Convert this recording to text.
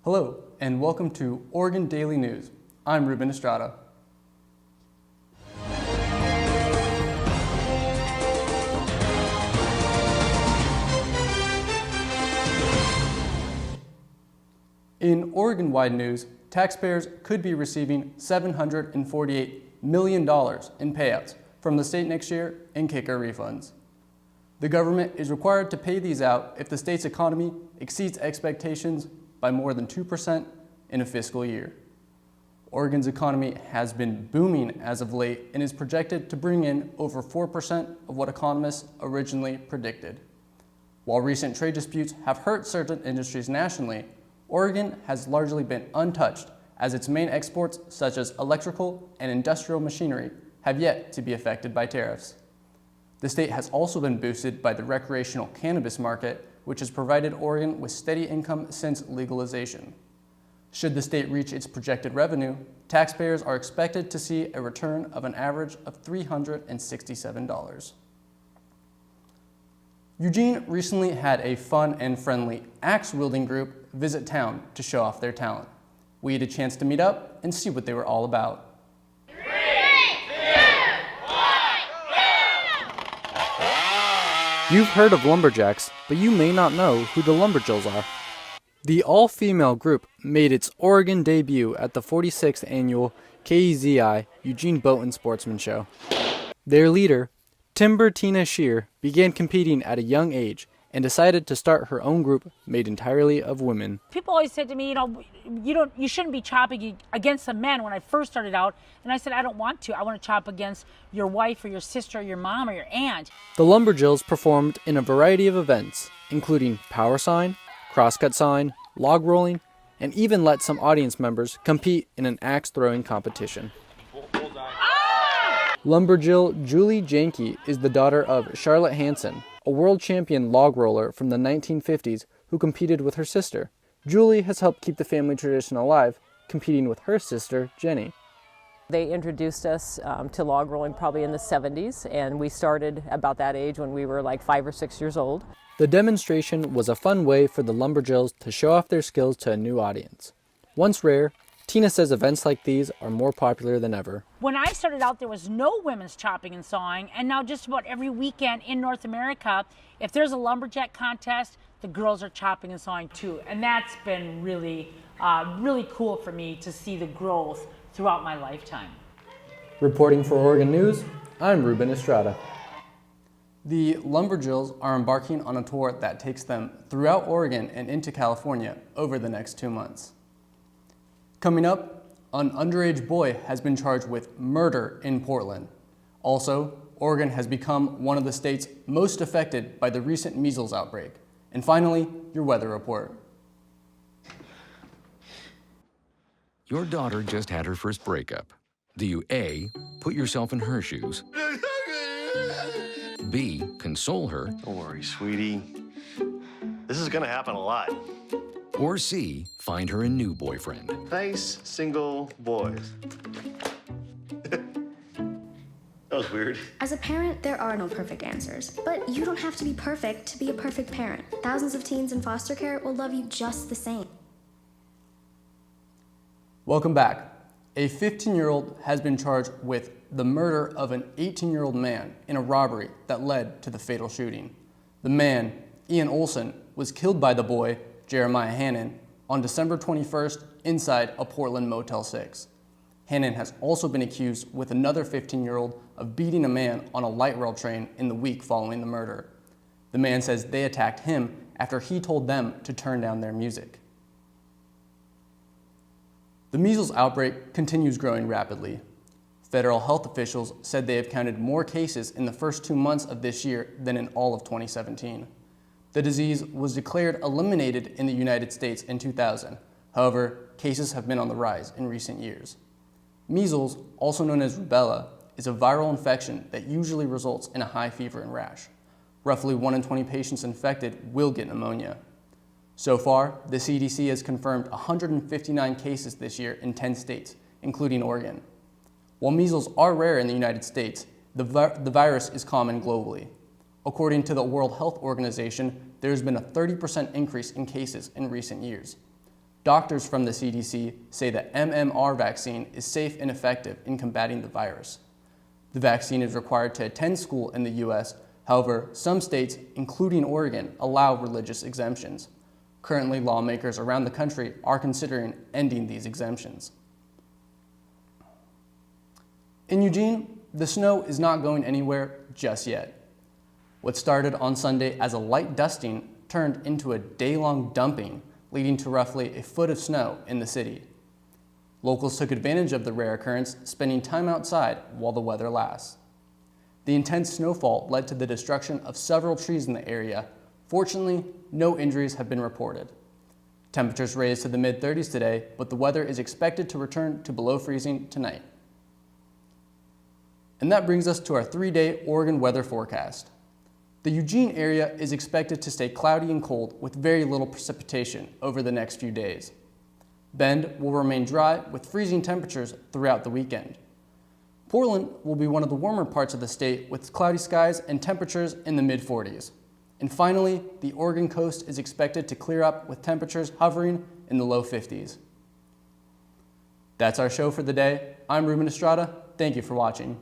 Hello, and welcome to Oregon Daily News. I'm Ruben Estrada. In Oregon-wide news, taxpayers could be receiving $748 million in payouts from the state next year in kicker refunds. The government is required to pay these out if the state's economy exceeds expectations by more than 2% in a fiscal year. Oregon's economy has been booming as of late and is projected to bring in over 4% of what economists originally predicted. While recent trade disputes have hurt certain industries nationally, Oregon has largely been untouched as its main exports, such as electrical and industrial machinery, have yet to be affected by tariffs. The state has also been boosted by the recreational cannabis market, which has provided Oregon with steady income since legalization. Should the state reach its projected revenue, taxpayers are expected to see a return of an average of $367. Eugene recently had a fun and friendly axe-wielding group visit town to show off their talent. We had a chance to meet up and see what they were all about. You've heard of lumberjacks, but you may not know who the Lumberjills are. The all-female group made its Oregon debut at the 46th annual KEZI Eugene Boat and Sportsman Show. Their leader, Timbertina Shear, began competing at a young age and decided to start her own group made entirely of women. People always said to me, you shouldn't be chopping against the men when I first started out. And I said, I don't want to. I want to chop against your wife or your sister or your mom or your aunt. The Lumberjills performed in a variety of events, including power sign, crosscut sign, log rolling, and even let some audience members compete in an axe throwing competition. Lumberjill Julie Janke is the daughter of Charlotte Hansen, a world champion log roller from the 1950s who competed with her sister. Julie has helped keep the family tradition alive, competing with her sister, Jenny. They introduced us to log rolling probably in the 70s, and we started about that age when we were like 5 or 6 years old. The demonstration was a fun way for the Lumberjills to show off their skills to a new audience. Once rare, Tina says events like these are more popular than ever. When I started out, there was no women's chopping and sawing, and now just about every weekend in North America, if there's a lumberjack contest, the girls are chopping and sawing too. And that's been really, really cool for me to see the growth throughout my lifetime. Reporting for Oregon News, I'm Ruben Estrada. The Lumberjills are embarking on a tour that takes them throughout Oregon and into California over the next 2 months. Coming up, an underage boy has been charged with murder in Portland. Also, Oregon has become one of the states most affected by the recent measles outbreak. And finally, your weather report. Your daughter just had her first breakup. Do you A, put yourself in her shoes? B, console her? Don't worry, sweetie. This is gonna happen a lot. Or C, find her a new boyfriend? Nice single boys. That was weird. As a parent, there are no perfect answers. But you don't have to be perfect to be a perfect parent. Thousands of teens in foster care will love you just the same. Welcome back. A 15-year-old has been charged with the murder of an 18-year-old man in a robbery that led to the fatal shooting. The man, Ian Olson, was killed by the boy, Jeremiah Hannon, on December 21st inside a Portland Motel 6. Hannon has also been accused with another 15-year-old of beating a man on a light rail train in the week following the murder. The man says they attacked him after he told them to turn down their music. The measles outbreak continues growing rapidly. Federal health officials said they have counted more cases in the first 2 months of this year than in all of 2017. The disease was declared eliminated in the United States in 2000. However, cases have been on the rise in recent years. Measles, also known as rubella, is a viral infection that usually results in a high fever and rash. Roughly 1 in 20 patients infected will get pneumonia. So far, the CDC has confirmed 159 cases this year in 10 states, including Oregon. While measles are rare in the United States, the virus is common globally. According to the World Health Organization, there has been a 30% increase in cases in recent years. Doctors from the CDC say the MMR vaccine is safe and effective in combating the virus. The vaccine is required to attend school in the U.S. However, some states, including Oregon, allow religious exemptions. Currently, lawmakers around the country are considering ending these exemptions. In Eugene, the snow is not going anywhere just yet. What started on Sunday as a light dusting turned into a day-long dumping, leading to roughly a foot of snow in the city. Locals took advantage of the rare occurrence, spending time outside while the weather lasts. The intense snowfall led to the destruction of several trees in the area. Fortunately, no injuries have been reported. Temperatures raised to the mid-30s today, but the weather is expected to return to below freezing tonight. And that brings us to our 3-day Oregon weather forecast. The Eugene area is expected to stay cloudy and cold with very little precipitation over the next few days. Bend will remain dry with freezing temperatures throughout the weekend. Portland will be one of the warmer parts of the state with cloudy skies and temperatures in the mid-40s. And finally, the Oregon coast is expected to clear up with temperatures hovering in the low 50s. That's our show for the day. I'm Ruben Estrada. Thank you for watching.